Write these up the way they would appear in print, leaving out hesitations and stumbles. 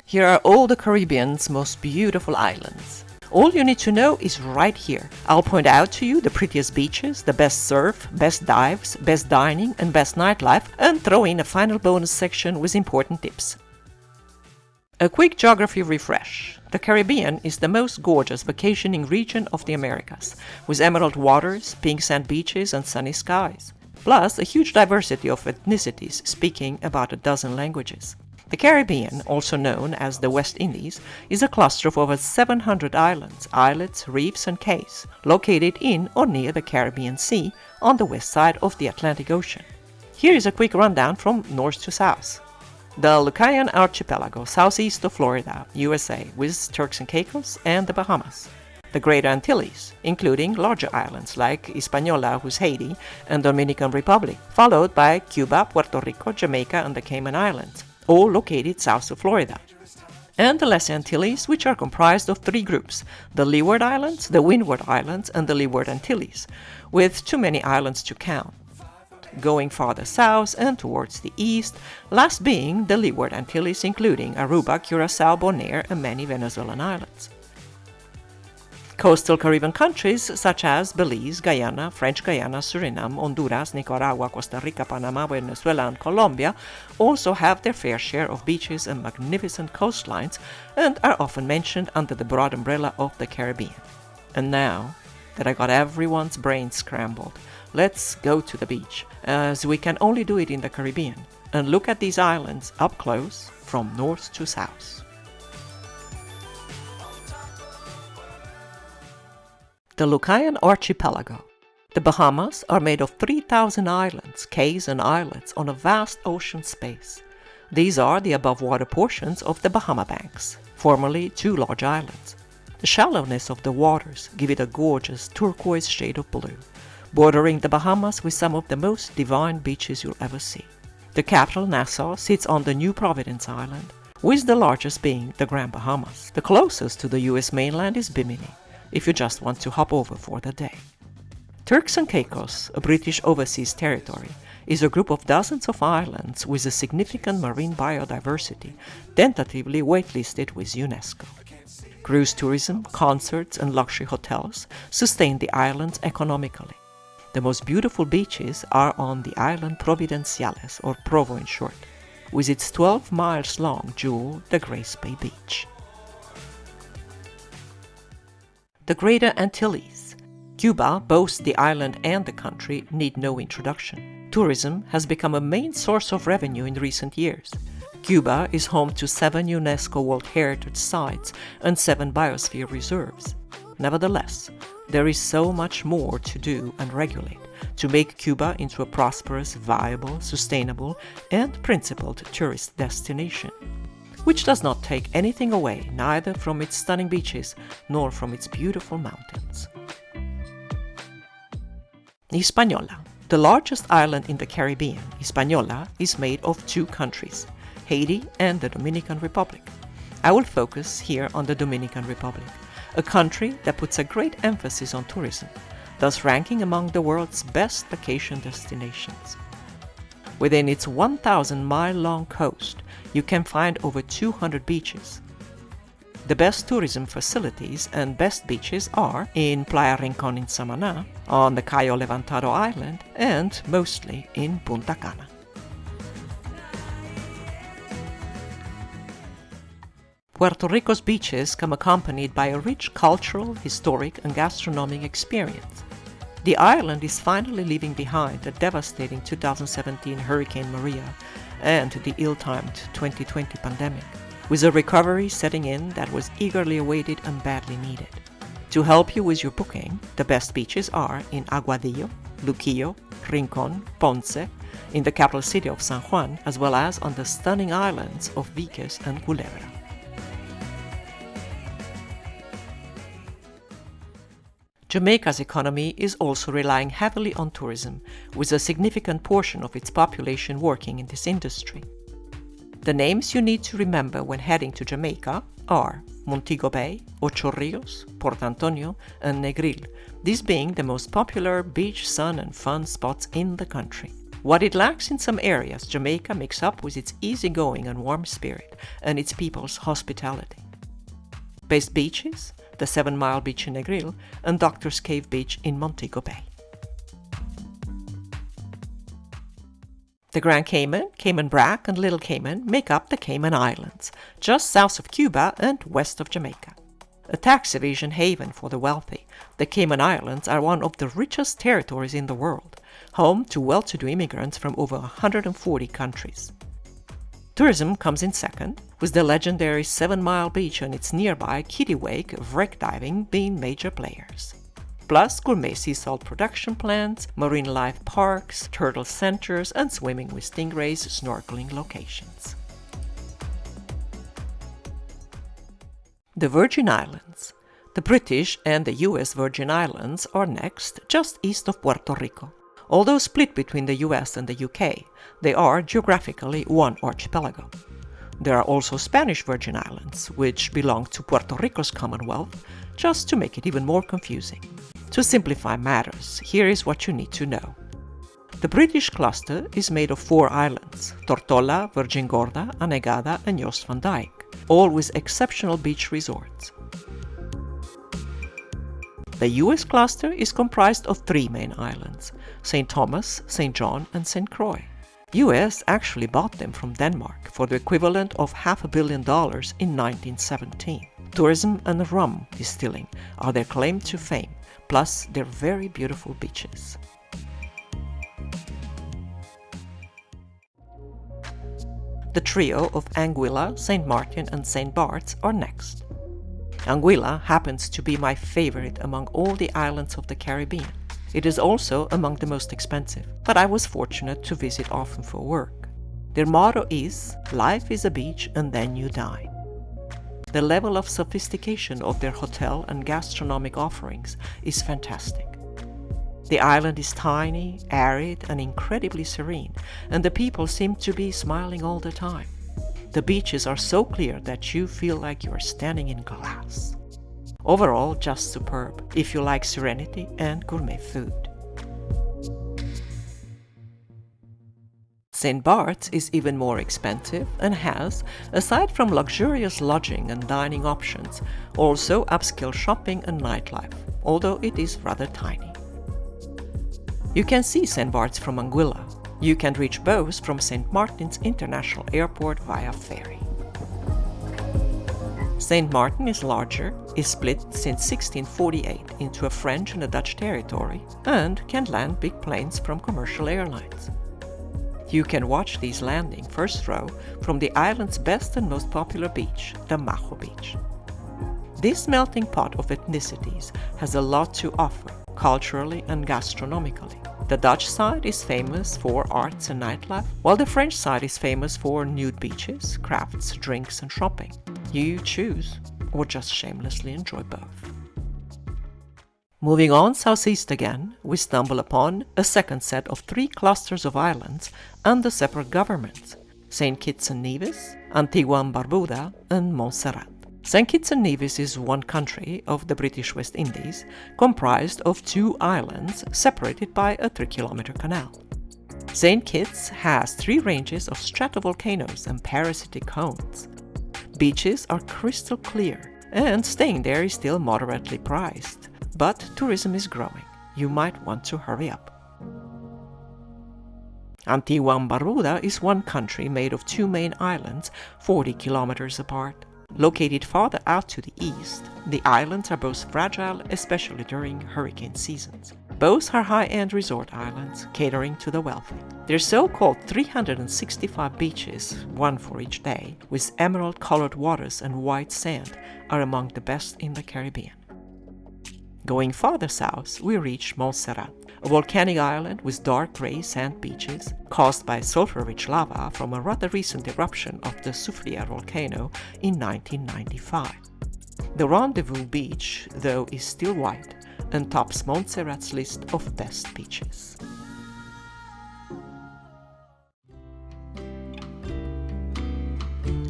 Here are all the Caribbean's most beautiful islands. All you need to know is right here. I'll point out to you the prettiest beaches, the best surf, best dives, best dining and best nightlife, and throw in a final bonus section with important tips. A quick geography refresh. The Caribbean is the most gorgeous vacationing region of the Americas, with emerald waters, pink sand beaches and sunny skies, plus a huge diversity of ethnicities speaking about a dozen languages. The Caribbean, also known as the West Indies, is a cluster of over 700 islands, islets, reefs and cays, located in or near the Caribbean Sea on the west side of the Atlantic Ocean. Here is a quick rundown from north to south. The Lucayan Archipelago, southeast of Florida, USA, with Turks and Caicos and the Bahamas. The Greater Antilles, including larger islands like Hispaniola, who's Haiti, and Dominican Republic, followed by Cuba, Puerto Rico, Jamaica and the Cayman Islands, all located south of Florida. And the Lesser Antilles, which are comprised of three groups: the Leeward Islands, the Windward Islands, and the Leeward Antilles, with too many islands to count. Going farther south and towards the east, last being the Leeward Antilles, including Aruba, Curacao, Bonaire, and many Venezuelan islands. Coastal Caribbean countries such as Belize, Guyana, French Guiana, Suriname, Honduras, Nicaragua, Costa Rica, Panama, Venezuela, and Colombia also have their fair share of beaches and magnificent coastlines and are often mentioned under the broad umbrella of the Caribbean. And now that I got everyone's brains scrambled, let's go to the beach, as we can only do it in the Caribbean, and look at these islands up close from north to south. The Lucayan Archipelago. The Bahamas are made of 3,000 islands, cays and islets on a vast ocean space. These are the above-water portions of the Bahama Banks, formerly two large islands. The shallowness of the waters give it a gorgeous turquoise shade of blue, bordering the Bahamas with some of the most divine beaches you'll ever see. The capital, Nassau, sits on the New Providence Island, with the largest being the Grand Bahamas. The closest to the US mainland is Bimini, if you just want to hop over for the day. Turks and Caicos, a British overseas territory, is a group of dozens of islands with a significant marine biodiversity, tentatively waitlisted with UNESCO. Cruise tourism, concerts and luxury hotels sustain the islands economically. The most beautiful beaches are on the island Providenciales, or Provo in short, with its 12 miles long jewel, the Grace Bay Beach. The Greater Antilles. Cuba, both the island and the country, need no introduction. Tourism has become a main source of revenue in recent years. Cuba is home to 7 UNESCO World Heritage Sites and 7 biosphere reserves. Nevertheless, there is so much more to do and regulate to make Cuba into a prosperous, viable, sustainable, and principled tourist destination, which does not take anything away neither from its stunning beaches nor from its beautiful mountains. Hispaniola. The largest island in the Caribbean, Hispaniola, is made of 2 countries, Haiti and the Dominican Republic. I will focus here on the Dominican Republic, a country that puts a great emphasis on tourism, thus ranking among the world's best vacation destinations. Within its 1,000-mile-long coast, you can find over 200 beaches. The best tourism facilities and best beaches are in Playa Rincón in Samaná, on the Cayo Levantado Island, and mostly in Punta Cana. Puerto Rico's beaches come accompanied by a rich cultural, historic, and gastronomic experience. The island is finally leaving behind the devastating 2017 Hurricane Maria and the ill-timed 2020 pandemic, with a recovery setting in that was eagerly awaited and badly needed. To help you with your booking, the best beaches are in Aguadillo, Luquillo, Rincón, Ponce, in the capital city of San Juan, as well as on the stunning islands of Vieques and Culebra. Jamaica's economy is also relying heavily on tourism, with a significant portion of its population working in this industry. The names you need to remember when heading to Jamaica are Montego Bay, Ocho Rios, Port Antonio, and Negril, these being the most popular beach, sun and fun spots in the country. What it lacks in some areas, Jamaica makes up with its easygoing and warm spirit and its people's hospitality. Best beaches, the 7 Mile Beach in Negril and Doctor's Cave Beach in Montego Bay. The Grand Cayman, Cayman Brac and Little Cayman make up the Cayman Islands, just south of Cuba and west of Jamaica. A tax evasion haven for the wealthy, the Cayman Islands are one of the richest territories in the world, home to well-to-do immigrants from over 140 countries. Tourism comes in second, with the legendary 7 Mile Beach and its nearby Kittiwake wreck diving being major players. Plus gourmet sea salt production plants, marine life parks, turtle centers, and swimming with stingrays snorkeling locations. The Virgin Islands. The British and the US Virgin Islands are next, just east of Puerto Rico. Although split between the US and the UK, they are geographically one archipelago. There are also Spanish Virgin Islands, which belong to Puerto Rico's Commonwealth, just to make it even more confusing. To simplify matters, here is what you need to know. The British cluster is made of 4 islands, Tortola, Virgin Gorda, Anegada and Jost van Dyke, all with exceptional beach resorts. The US cluster is comprised of 3 main islands, St. Thomas, St. John and St. Croix. US actually bought them from Denmark for the equivalent of $500 million in 1917. Tourism and rum distilling are their claim to fame, plus their very beautiful beaches. The trio of Anguilla, St. Martin and St. Barts are next. Anguilla happens to be my favorite among all the islands of the Caribbean. It is also among the most expensive, but I was fortunate to visit often for work. Their motto is, "Life is a beach and then you dine." The level of sophistication of their hotel and gastronomic offerings is fantastic. The island is tiny, arid, and incredibly serene, and the people seem to be smiling all the time. The beaches are so clear that you feel like you are standing in glass. Overall, just superb, if you like serenity and gourmet food. St. Bart's is even more expensive and has, aside from luxurious lodging and dining options, also upscale shopping and nightlife, although it is rather tiny. You can see St. Bart's from Anguilla. You can reach both from St. Martin's International Airport via ferry. St. Martin is larger, is split since 1648 into a French and a Dutch territory, and can land big planes from commercial airlines. You can watch these landing first row from the island's best and most popular beach, the Majo Beach. This melting pot of ethnicities has a lot to offer, culturally and gastronomically. The Dutch side is famous for arts and nightlife, while the French side is famous for nude beaches, crafts, drinks and shopping. You choose, or just shamelessly enjoy both. Moving on southeast again, we stumble upon a second set of 3 clusters of islands under separate governments, St. Kitts and Nevis, Antigua and Barbuda, and Montserrat. St. Kitts and Nevis is one country of the British West Indies, comprised of 2 islands separated by a 3-kilometer canal. St. Kitts has 3 ranges of stratovolcanoes and parasitic cones. Beaches are crystal clear, and staying there is still moderately priced. But tourism is growing. You might want to hurry up. Antigua and Barbuda is one country made of 2 main islands, 40 kilometers apart. Located farther out to the east, the islands are both fragile, especially during hurricane seasons. Both are high-end resort islands, catering to the wealthy. Their so-called 365 beaches, one for each day, with emerald-colored waters and white sand, are among the best in the Caribbean. Going farther south, we reach Montserrat, a volcanic island with dark gray sand beaches caused by sulfur-rich lava from a rather recent eruption of the Soufriere volcano in 1995. The Rendezvous Beach, though, is still white and tops Montserrat's list of best beaches.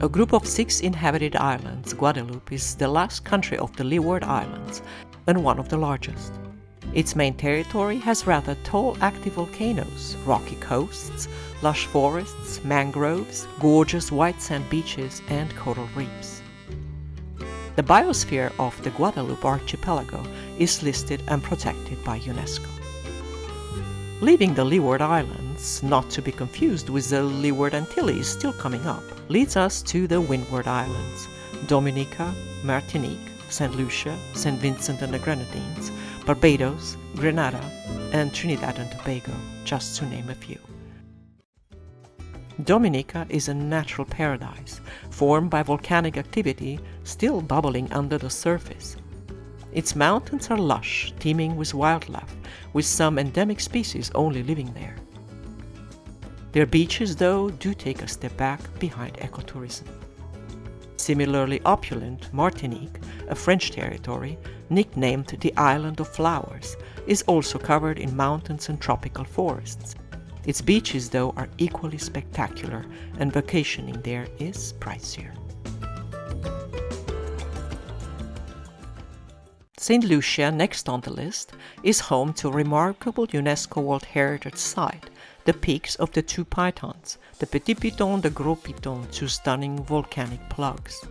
A group of 6 inhabited islands, Guadeloupe is the last country of the Leeward Islands and one of the largest. Its main territory has rather tall active volcanoes, rocky coasts, lush forests, mangroves, gorgeous white sand beaches and coral reefs. The biosphere of the Guadeloupe archipelago is listed and protected by UNESCO. Leaving the Leeward Islands, not to be confused with the Leeward Antilles still coming up, leads us to the Windward Islands, Dominica, Martinique, St. Lucia, St. Vincent and the Grenadines, Barbados, Grenada, and Trinidad and Tobago, just to name a few. Dominica is a natural paradise, formed by volcanic activity still bubbling under the surface. Its mountains are lush, teeming with wildlife, with some endemic species only living there. Their beaches, though, do take a step back behind ecotourism. Similarly opulent Martinique, a French territory, nicknamed the Island of Flowers, is also covered in mountains and tropical forests. Its beaches, though, are equally spectacular, and vacationing there is pricier. St. Lucia, next on the list, is home to a remarkable UNESCO World Heritage Site, the peaks of the two pitons, the Petit Piton, the Gros Piton, two stunning volcanic plugs.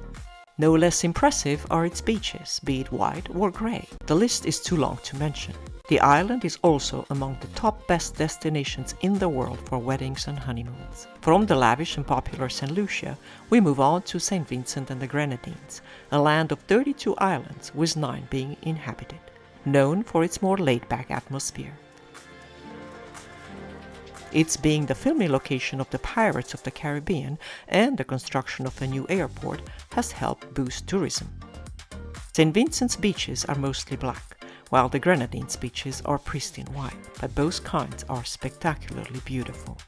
No less impressive are its beaches, be it white or grey. The list is too long to mention. The island is also among the top best destinations in the world for weddings and honeymoons. From the lavish and popular St. Lucia, we move on to St. Vincent and the Grenadines, a land of 32 islands, with 9 being inhabited, known for its more laid-back atmosphere. Its being the filming location of the Pirates of the Caribbean and the construction of a new airport has helped boost tourism. St. Vincent's beaches are mostly black, while the Grenadines' beaches are pristine white, but both kinds are spectacularly beautiful.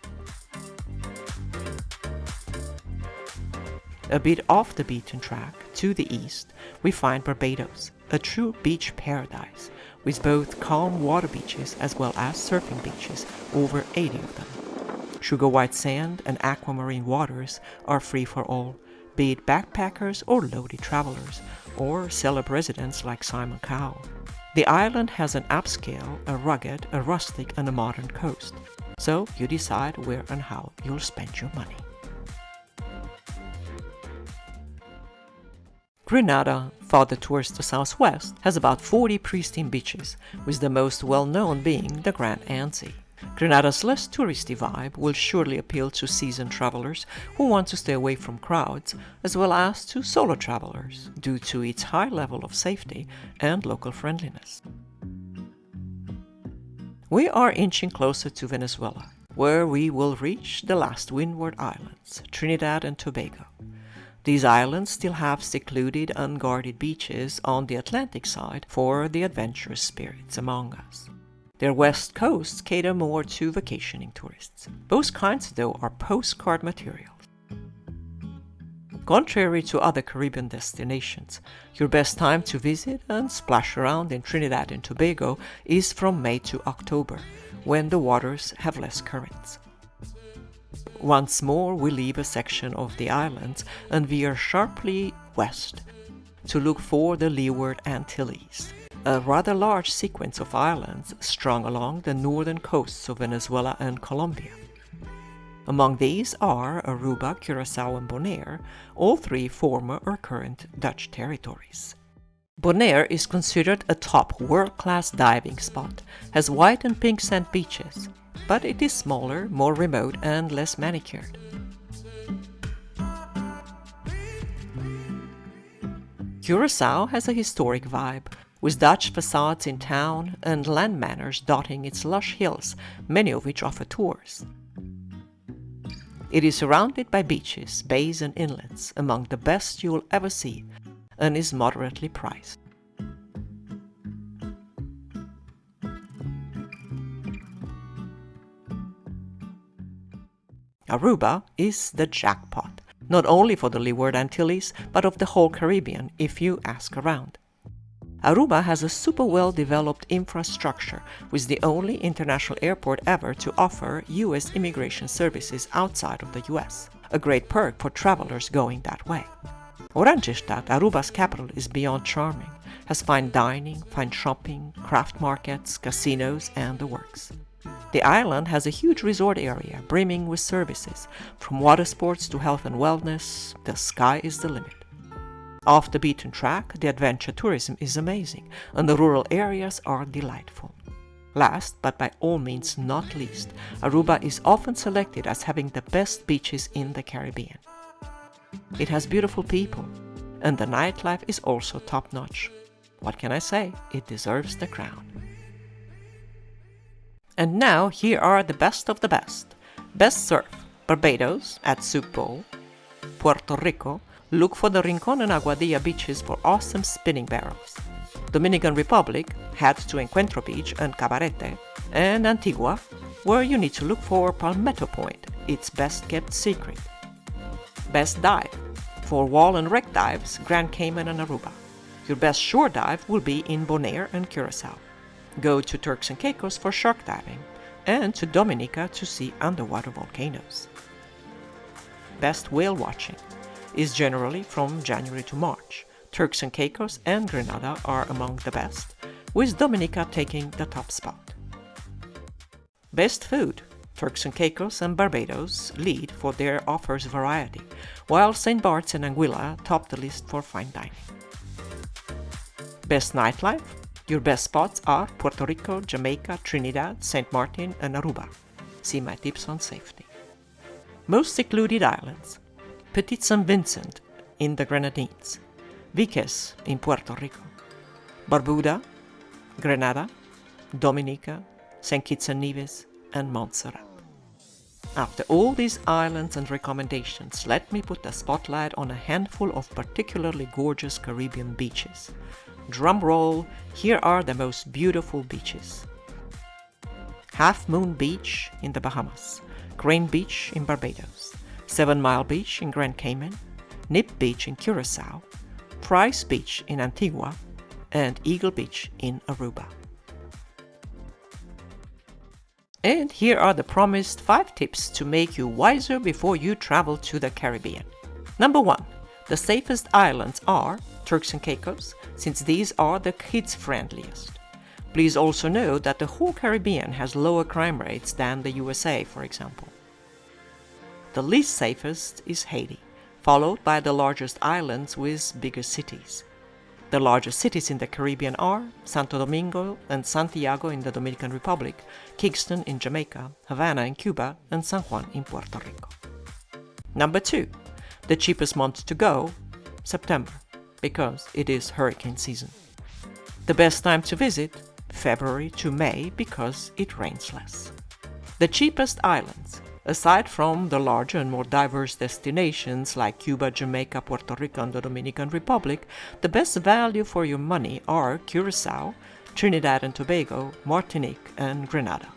A bit off the beaten track, to the east, we find Barbados, a true beach paradise, with both calm water beaches as well as surfing beaches, over 80 of them. Sugar white sand and aquamarine waters are free for all, be it backpackers or loaded travelers, or celeb residents like Simon Cowell. The island has an upscale, a rugged, a rustic and a modern coast, so you decide where and how you'll spend your money. Grenada, farther towards the southwest, has about 40 pristine beaches, with the most well-known being the Grand Anse. Grenada's less touristy vibe will surely appeal to seasoned travelers who want to stay away from crowds, as well as to solo travelers, due to its high level of safety and local friendliness. We are inching closer to Venezuela, where we will reach the last Windward Islands, Trinidad and Tobago. These islands still have secluded, unguarded beaches on the Atlantic side for the adventurous spirits among us. Their west coasts cater more to vacationing tourists. Both kinds, though, are postcard materials. Contrary to other Caribbean destinations, your best time to visit and splash around in Trinidad and Tobago is from May to October, when the waters have less currents. Once more, we leave a section of the islands and veer sharply west to look for the Leeward Antilles, a rather large sequence of islands strung along the northern coasts of Venezuela and Colombia. Among these are Aruba, Curacao and Bonaire, all 3 former or current Dutch territories. Bonaire is considered a top world-class diving spot, has white and pink sand beaches, but it is smaller, more remote and less manicured. Curacao has a historic vibe, with Dutch facades in town and land manors dotting its lush hills, many of which offer tours. It is surrounded by beaches, bays and inlets, among the best you will ever see, and is moderately priced. Aruba is the jackpot, not only for the Leeward Antilles, but of the whole Caribbean, if you ask around. Aruba has a super well-developed infrastructure, with the only international airport ever to offer U.S. immigration services outside of the U.S., a great perk for travelers going that way. Oranjestad, Aruba's capital, is beyond charming, has fine dining, fine shopping, craft markets, casinos, and the works. The island has a huge resort area brimming with services, from water sports to health and wellness. The sky is the limit. Off the beaten track, the adventure tourism is amazing, and the rural areas are delightful. Last, but by all means not least, Aruba is often selected as having the best beaches in the Caribbean. It has beautiful people, and the nightlife is also top-notch. What can I say? It deserves the crown. And now, here are the best of the best. Best surf, Barbados at Soup Bowl. Puerto Rico, look for the Rincon and Aguadilla beaches for awesome spinning barrels. Dominican Republic, head to Encuentro Beach and Cabarete. And Antigua, where you need to look for Palmetto Point, its best kept secret. Best dive, for wall and wreck dives, Grand Cayman and Aruba. Your best shore dive will be in Bonaire and Curacao. Go to Turks and Caicos for shark diving, and to Dominica to see underwater volcanoes. Best whale watching is generally from January to March. Turks and Caicos and Grenada are among the best, with Dominica taking the top spot. Best food, Turks and Caicos and Barbados lead for their offers variety, while St. Barts and Anguilla top the list for fine dining. Best nightlife, your best spots are Puerto Rico, Jamaica, Trinidad, St. Martin, and Aruba. See my tips on safety. Most secluded islands, Petit St. Vincent in the Grenadines, Vieques in Puerto Rico, Barbuda, Grenada, Dominica, St. Kitts and Nevis, and Montserrat. After all these islands and recommendations, let me put a spotlight on a handful of particularly gorgeous Caribbean beaches. Drum roll, here are the most beautiful beaches. Half Moon Beach in the Bahamas, Crane Beach in Barbados, 7 Mile Beach in Grand Cayman, Nip Beach in Curacao, Price Beach in Antigua, and Eagle Beach in Aruba. And here are the promised 5 tips to make you wiser before you travel to the Caribbean. Number 1. The safest islands are Turks and Caicos, since these are the kids-friendliest. Please also know that the whole Caribbean has lower crime rates than the USA, for example. The least safest is Haiti, followed by the largest islands with bigger cities. The largest cities in the Caribbean are Santo Domingo and Santiago in the Dominican Republic, Kingston in Jamaica, Havana in Cuba, and San Juan in Puerto Rico. Number 2. The cheapest month to go, September, because it is hurricane season. The best time to visit, February to May, because it rains less. The cheapest islands, aside from the larger and more diverse destinations like Cuba, Jamaica, Puerto Rico, and the Dominican Republic, the best value for your money are Curacao, Trinidad and Tobago, Martinique, and Grenada.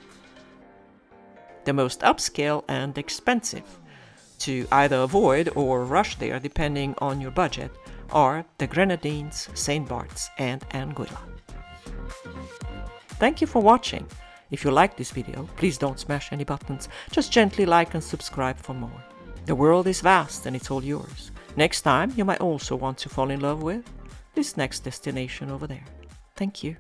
The most upscale and expensive, to either avoid or rush there depending on your budget, are the Grenadines, St. Barts, and Anguilla. Thank you for watching. If you liked this video, please don't smash any buttons, just gently like and subscribe for more. The world is vast and it's all yours. Next time, you might also want to fall in love with this next destination over there. Thank you.